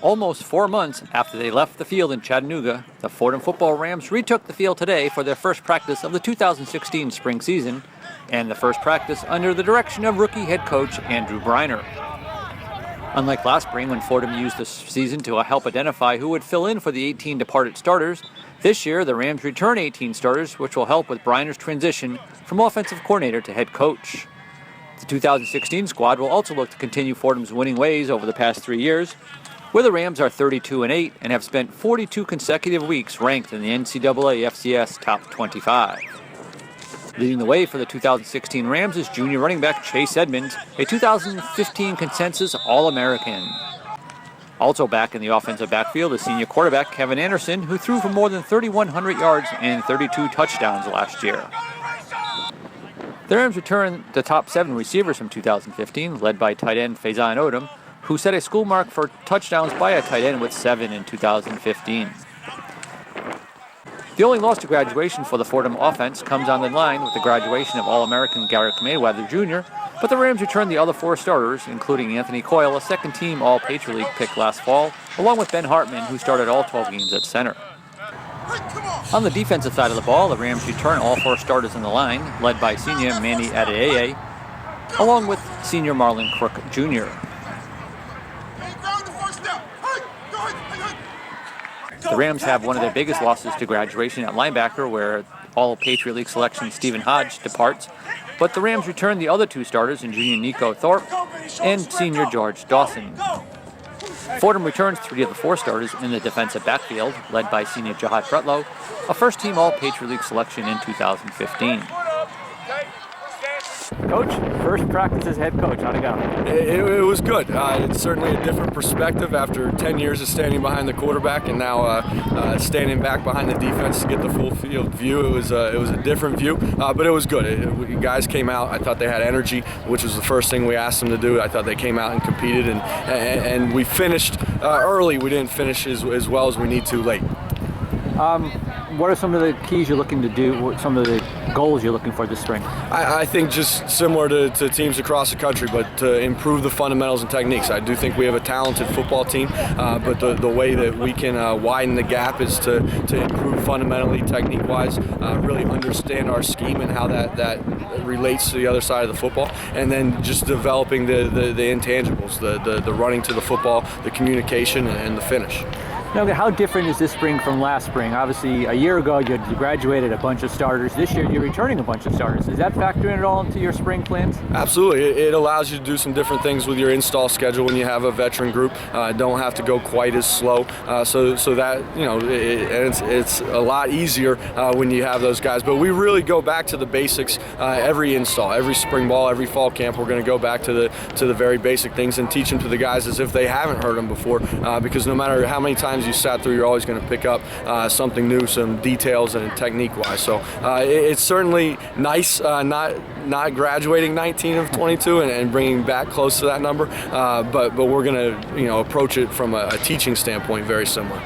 Almost 4 months after they left the field in Chattanooga, the Fordham football Rams retook the field today for their first practice of the 2016 spring season, and the first practice under the direction of rookie head coach Andrew Breiner. Unlike last spring when Fordham used the season to help identify who would fill in for the 18 departed starters, this year the Rams return 18 starters, which will help with Breiner's transition from offensive coordinator to head coach. The 2016 squad will also look to continue Fordham's winning ways over the past 3 years, where the Rams are 32-8 and have spent 42 consecutive weeks ranked in the NCAA FCS Top 25. Leading the way for the 2016 Rams is junior running back Chase Edmonds, a 2015 consensus All-American. Also back in the offensive backfield is senior quarterback Kevin Anderson, who threw for more than 3,100 yards and 32 touchdowns last year. The Rams return the top 7 receivers from 2015, led by tight end Faison Odom, who set a school mark for touchdowns by a tight end with 7 in 2015. The only loss to graduation for the Fordham offense comes on the line with the graduation of All-American Garrett Mayweather Jr., but the Rams return the other 4 starters, including Anthony Coyle, a second-team All-Patriot League pick last fall, along with Ben Hartman, who started all 12 games at center. On the defensive side of the ball, the Rams return all 4 starters in the line, led by senior Manny Adeyeye, along with senior Marlon Crook Jr. The Rams have one of their biggest losses to graduation at linebacker, where All-Patriot League selection Stephen Hodge departs, but the Rams return the other 2 starters in junior Nico Thorpe and senior George Dawson. Fordham returns 3 of the 4 starters in the defensive backfield, led by senior Jihad Pretlow, a first-team All-Patriot League selection in 2015. Coach, first practice as head coach, how'd it go? It was good. It's certainly a different perspective after 10 years of standing behind the quarterback and now standing back behind the defense to get the full field view. It was a different view, but it was good. Guys came out. I thought they had energy, which was the first thing we asked them to do. I thought they came out and competed, and we finished early. We didn't finish as well as we need to late. What are some of the keys you're looking to do, what some of the goals you're looking for this spring? I think just similar to teams across the country, but to improve the fundamentals and techniques. I do think we have a talented football team, but the way that we can widen the gap is to improve fundamentally, technique-wise, really understand our scheme and how that relates to the other side of the football, and then just developing the intangibles, the running to the football, the communication, and the finish. Now, how different is this spring from last spring? Obviously, a year ago you graduated a bunch of starters. This year you're returning a bunch of starters. Does that factor in at all into your spring plans? Absolutely. It allows you to do some different things with your install schedule when you have a veteran group. Don't have to go quite as slow. So that, it's a lot easier when you have those guys. But we really go back to the basics every install, every spring ball, every fall camp. We're going to go back to the very basic things and teach them to the guys as if they haven't heard them before. Because no matter how many times you sat through, you're always going to pick up something new, some details and technique-wise. So it's certainly nice not graduating 19 of 22 and bringing back close to that number, but we're going to approach it from a teaching standpoint very similar.